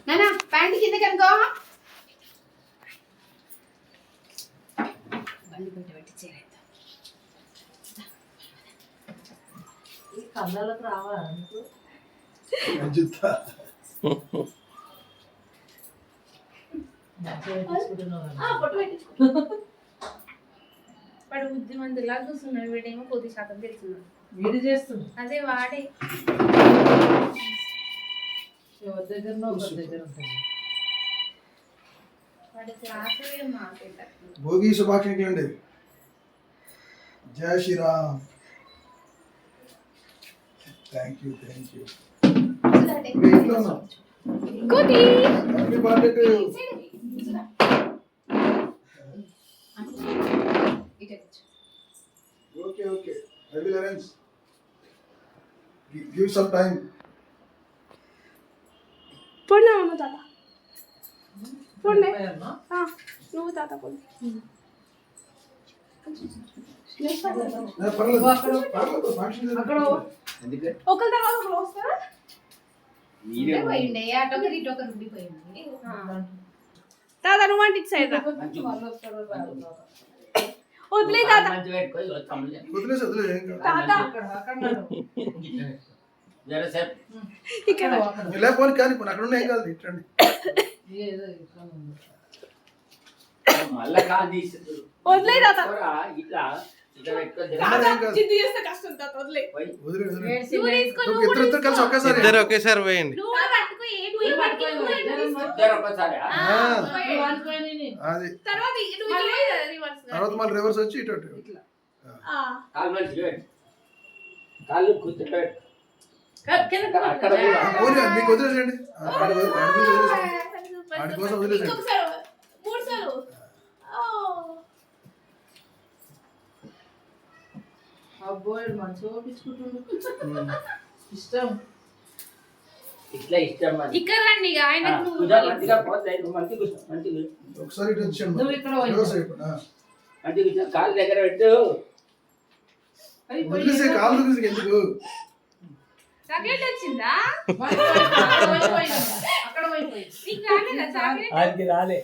నానా ప్యాంట్ కిందకి అనుకో. బండి కొంచెం పెట్టి చేరేద్దాం. ఈ కళ్ళకు రావాలా నీకు? వాడు బుద్ధిమంతులా కూర్చున్నాడు, వీడేమో కొద్ది శాతం తెలుస్తున్నాడు. వీడి చేస్తుంది అదే వాడే ఎవరి దగ్గర దగ్గర ఉంటుంది. వాడి క్లాసు మాట్లాడతారు. భోగి శుభాకాంక్షలు అండి. జై శ్రీరామ్. Thank you. ఇంట్లో ఉన్నాం. Happy birthday to you. Okay I will arrange. Give some time. Ponna అమ్మ తాత పొన్నే నువ్వు తాత పొన్నే పర్లేదు ఫంక్షన్ ఒకరి తర్వాత ఒకరు వస్తారా? పోయిండే అటొకరు ఇటొకరు ఉండిపోయింది. తాత నువ్వు అంటే ఇటు సైడ్ రా. వదిలే తాత వదిలే తాత ఇక్కడ లేకపోతే కానీ అక్కడ ఉన్న ఏం కాదు. ఇట్టండి వదిలే తాత ఇద్దరు జిద్దు చేస్తే కష్టం తాత వదిలే. ఇద్దరు కలిసి ఒకేసారి ఇద్దరు ఒకేసారి పోయండి. అది తర్వాత తర్వాత మళ్ళీ రివర్స్ వచ్చి ఇటు మీకు వదిలేసేయండి. వాడి కోసం వదిలేసేయండి. మూడు సార్లు అబ్బోడు మంచిగా ఒప్పించుకుంటుండు. ఇష్టం ఇట్లా ఇష్టం ఇక్కడ రండి ఇక ఆయనకు ఒకసారి ఇటు వచ్చాను. నువ్వు ఇక్కడ రివర్స్ అయిపోయినా కాలు దగ్గర పెట్టు. వదిలేసే కాలు వదిలేసే ఎందుకు? చాక్లెట్ వచ్చిందా? అక్కడ పోయిపోయి నీకు రాలేదా చాక్లెట్? రాలే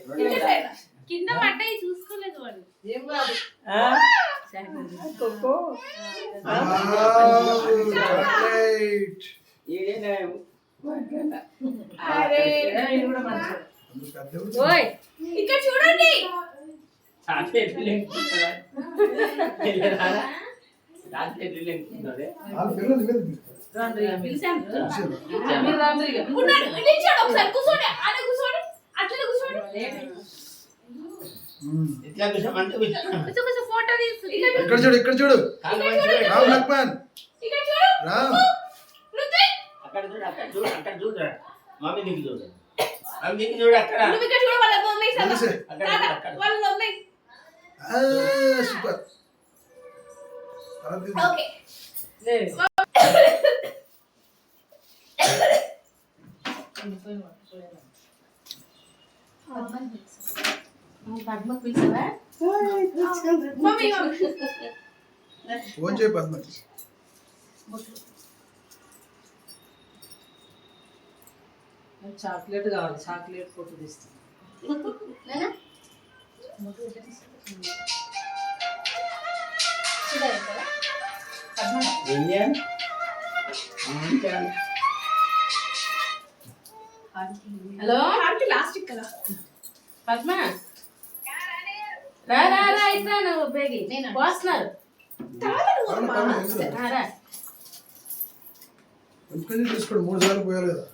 కింద పడ్డాయి చూసుకోలేదు వాడు. ఏం కాదు. చాక్లెట్ ఇది కూడా మంచిది. ఓయ్ ఇక్కడ చూడండి. రండి ఇక. పిలిచాను. మీరు రండి ఇక. ఉన్నాడు. నిల్చోడు ఒకసారి కూర్చోండి. ఆడ కూర్చోండి. అట్లనే కూర్చోండి. కొంచెం ఫోటో తీసు. ఇక్కడ చూడు రామ్ లక్ష్మణ్ ఇక్కడ చూడు. రామ్ రుద్విక్ అక్కడ చూడు మమ్మీ దిక్కు చూడు. మమ్మీ దిక్కు చూడు అక్కడ. నువ్వు ఇక్కడ చూడు. వాళ్ళ వదిలేయ్ సదా. వదిలేసే. వాళ్ళ వదిలేయ్. సూపర్. ఓకే. లేదు. పద్మకు పిలిచావా? మమ్మీ ఫోన్ చేయి పద్మ. చాక్లెట్ కావాలి. చాక్లెట్ ఫోటో తీస్తాను. హలో ఆంటీ లాస్టిక్ కదా పద్మ రా రా రా ఇట్లా నువ్వు బేగి వస్తున్నారు. రా ఎందుకని తీసుకోండి 3 సార్లు పోయారు కదా.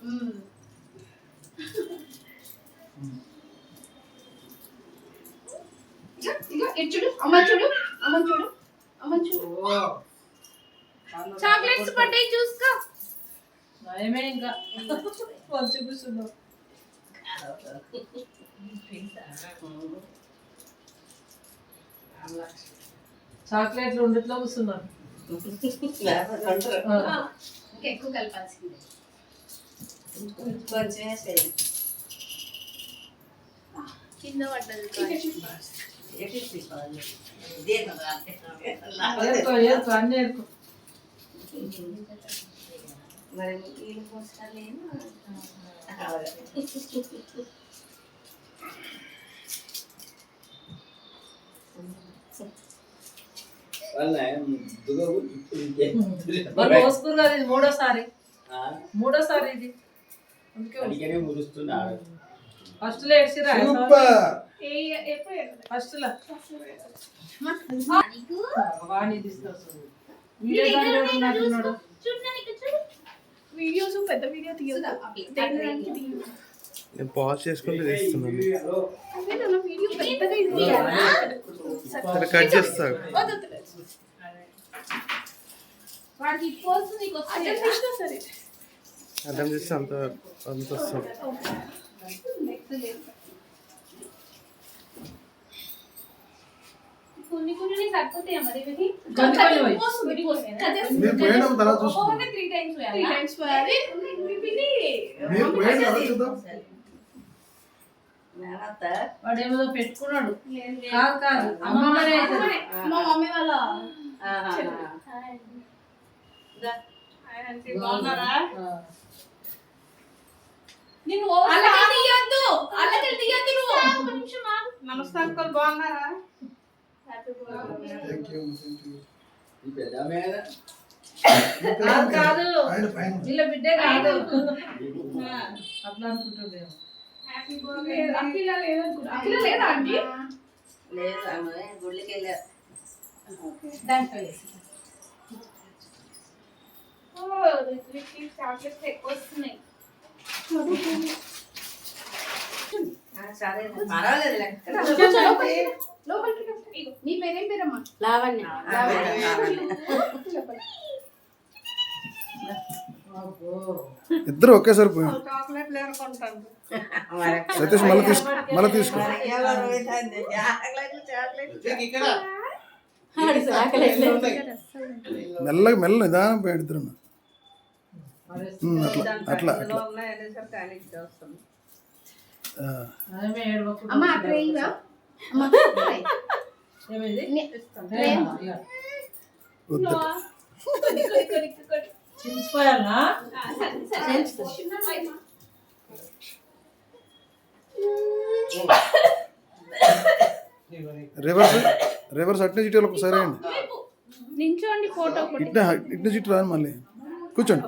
చూడు అమ్మ చూడు అమ్మ చూడు అమ్మ చూడు. చాక్లెట్స్ పడ్డాయి చూసుకో. భయమే ఇంకా మంచి కూర్చున్నావు. చాక్లెట్లు ఉండట్లో కూర్చున్నాను. ఇంకా ఎక్కువ కలపాల్సిందే. కింద పడ్డది. ఏరుకో అన్నీ ఏరుకో. మరి బాగా. వాళ్ళు పోసుకురు కదా, ఇది మూడోసారి ఇది. అందుకనే మురుస్తున్నాడు. ఫస్ట్ లో ఏడ్చిరా సూపర్ ఫస్ట్ లో వాణి తీసుకొస్తుంది. వీడియో దాంట్లో ఉన్నట్టున్నాడు. వీడియోస్ పెద్ద వీడియో తీయదు దేనికి తీయదు నేను పాజ్ చేసుకుంటూ చేస్తున్నాను. అదే నా వీడియో పెద్దగా తీయాలా సరే కట్ చేస్తాను. వాడికి పోస్ట్ నీకు అదే తీసినా సరే అర్థం చేస్తే అంత వస్తుంది. కొన్ని కొన్ని సరిపోతాయా మరి ఇవి? మీరు పోయినాం తర్వాత చూస్తాం. ఒక్కొక్కటి 3 times వేయాలా? 3 times పోయాలి మీరు పోయిన తర్వాత చూద్దాం. వాడేమో పెట్టుకున్నాడు. కాదు కాదు అమ్మమ్మనే అవుతుంది. మా మమ్మీ వాళ్ళ బాగున్నారా? నిన్ను అల్లకి తీయొద్దు నువ్వు ఒక నిమిషం ఆగు. నమస్తే అంకుల్, బాగున్నారా? Thank you. ఈ పెద్దామె కదా. కాదు కాదు పైన పైన వీళ్ళ బిడ్డే కాదు అట్లా అనుకుంటుండే. హ్యాపీ బర్త్డే అఖిల లేదనుకుంటా అఖిల లేదా ఆంటీ గుళ్ళకి వెళ్ళారు. చాక్లెట్స్ ఎక్కువ వస్తున్నాయి. సరే పర్వాలేదు లెక్క. లోపలికి రా. ఇగో నీ పేరేం పేరమ్మా లావణ్య. ఇద్దరు ఒకేసారి పోయాం. చాక్లెట్ లేరుకుంటాను. సతీష్ మళ్ళీ తీసుకో. మెల్లగా నిదానం పోయి ఇద్దరు. అట్లా అమ్మ అక్కడ ఇవా అమ్మ వద్దు. చించిపోయాలా? రివర్స్ అట్నే చిట్టి ఒకసారి అండి. నించోండి ఫోటో ఇట్నే చిట్టి రాని మళ్ళీ కూర్చోండి.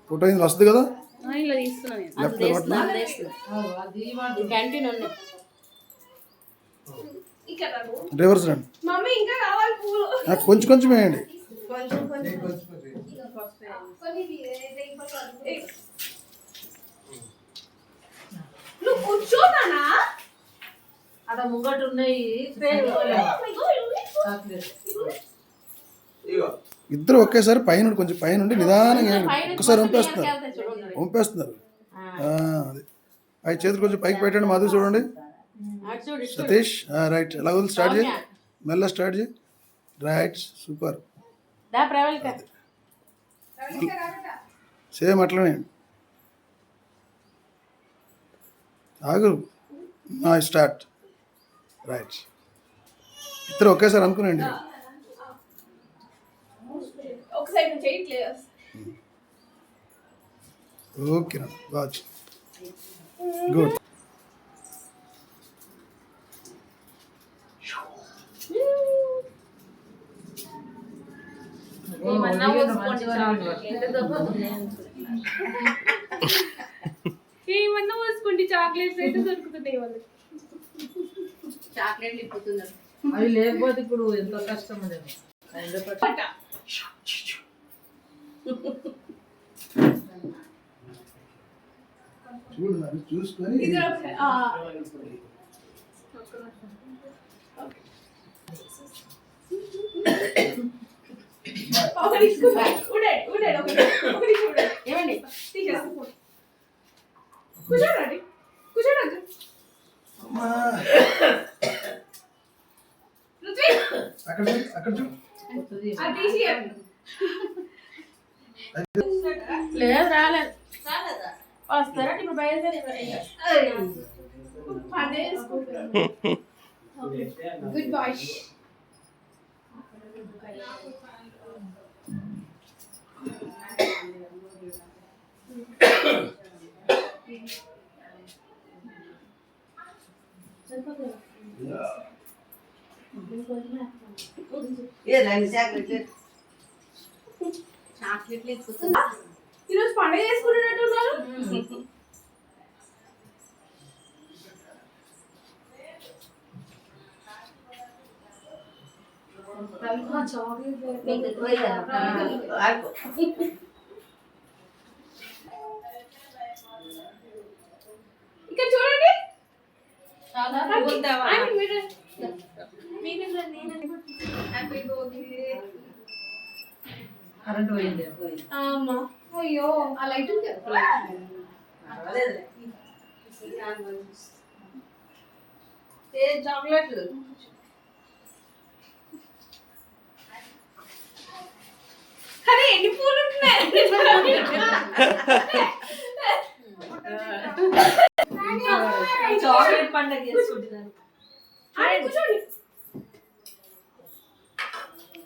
ఫోటో అయింది వస్తుంది కదా. ఇలా తీస్తున్నాను. లెఫ్ట్ క్యాంటీన్ ఉన్నాయి. ఇక్కడ రివర్స్ రండి. మమ్మీ ఇంకా కావాలి పూలు కొంచెం వేయండి. నువ్వు కూర్చోనా అక్కడ ముంగట ఉన్నాయి చాక్లెట్. ఇద్దరు ఒకేసారి పైన కొంచెం పైన ఉండి నిదానంగా ఒక్కసారి వంపేస్తున్నారు. అది అవి చేతులు కొంచెం పైకి పెట్టండి. మాధు చూడండి. సతీష్ రైట్. ఎలా ఉంది? స్టార్ట్ చేయి. మెల్ల స్టార్ట్ చేయి. Right super. సేమ్ అట్లనే ఆగు. స్టార్ట్. రైట్. ఇద్దరు ఒకేసారి అనుకునండి. ఒక సైడ్ నుంచి చేయట్లేదు ఓకే వాచ్ గుడ్. ఏమన్నా పోసుకోండి చాక్లెట్స్ అయితే దొరుకుతున్నాయి వాళ్ళకి. చాక్లెట్లు ఇప్పుతున్నారు. అవి లేకపోతే ఇప్పుడు ఎంత కష్టం అదేమో. చూడు అది చూసుకొని ఏమండి కూర్చోండి అక్కడ చూడు. లేదు రాలేదు. వస్తారా ఇప్పుడు బయలుదేరి గుడ్ బాయ్. చాక్లెట్లు ఈరోజు పండుగ చేసుకున్నట్టు ఉన్నారు. ఇక్కడ చూడండి. Aunty, happy birthday. కరెంట్ పోయింది. అమ్మా, అయ్యో ఆ లైట్ ఉంది కదా. చాక్లెట్లు కానీ ఎన్ని పూలు ఉంటున్నాయి. చాక్లెట్ పండుగ చేసుకుంటున్నారు. ఆంటీ, కూర్చోండి.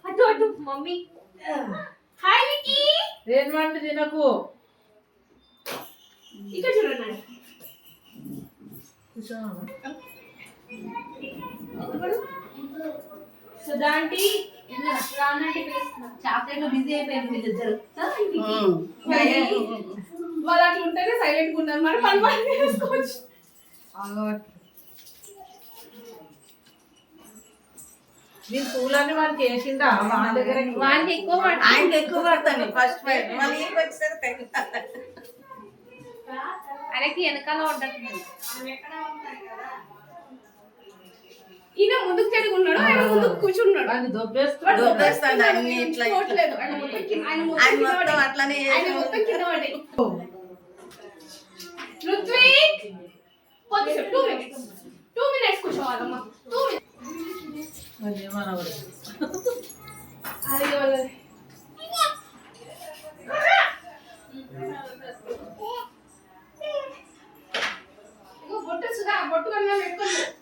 అటు అటు మమ్మీ. Hi wiki. రేణువంటి తినకు. ఇక్కడ చూడండి. సుధాంటి రానంటే పిలుస్తున్నారు. చాక్లెట్ బిజీ అయిపోయింది వీళ్ళిద్దరు. వాళ్ళు అట్లా ఉంటేనే సైలెంట్గా ఉన్నారు. మరి పని పని చేసుకోవచ్చు. నేను పూలన్నీ వారికి వేసిందా వాళ్ళ దగ్గర? వానికి ఎక్కువ ఆయనకి ఎక్కువ పడతాను ఫస్ట్ ఫైట్ మళ్ళీ వచ్చేసరికి ఆయనకి వెనకాల ఉండదు. ఈయన ముందుకు చెడుకున్నాడు, ఆయన ముందుకు కూర్చున్నాడు. వాడిని దొబ్బేస్తాడు. దొబ్బేస్తాడు అన్ని ఇట్లా చూడట్లేదు. ఆయన మొత్తం కింద- ఆయన మొత్తం ఆయన కింద మొత్తం పడ్డాయి. అట్లనే ఆయన మొత్తం కింద పడ్డాయి. రుత్విక్, కొద్దిసేపు 2 minutes. 2 minutes కూర్చోవాలమ్మా. 2 minutes. వాడిని ఏమనవరు. అది వాళ్ళది. ఇగో బొట్టు సుధా, బొట్టు కన్నా పెట్టుకోండి.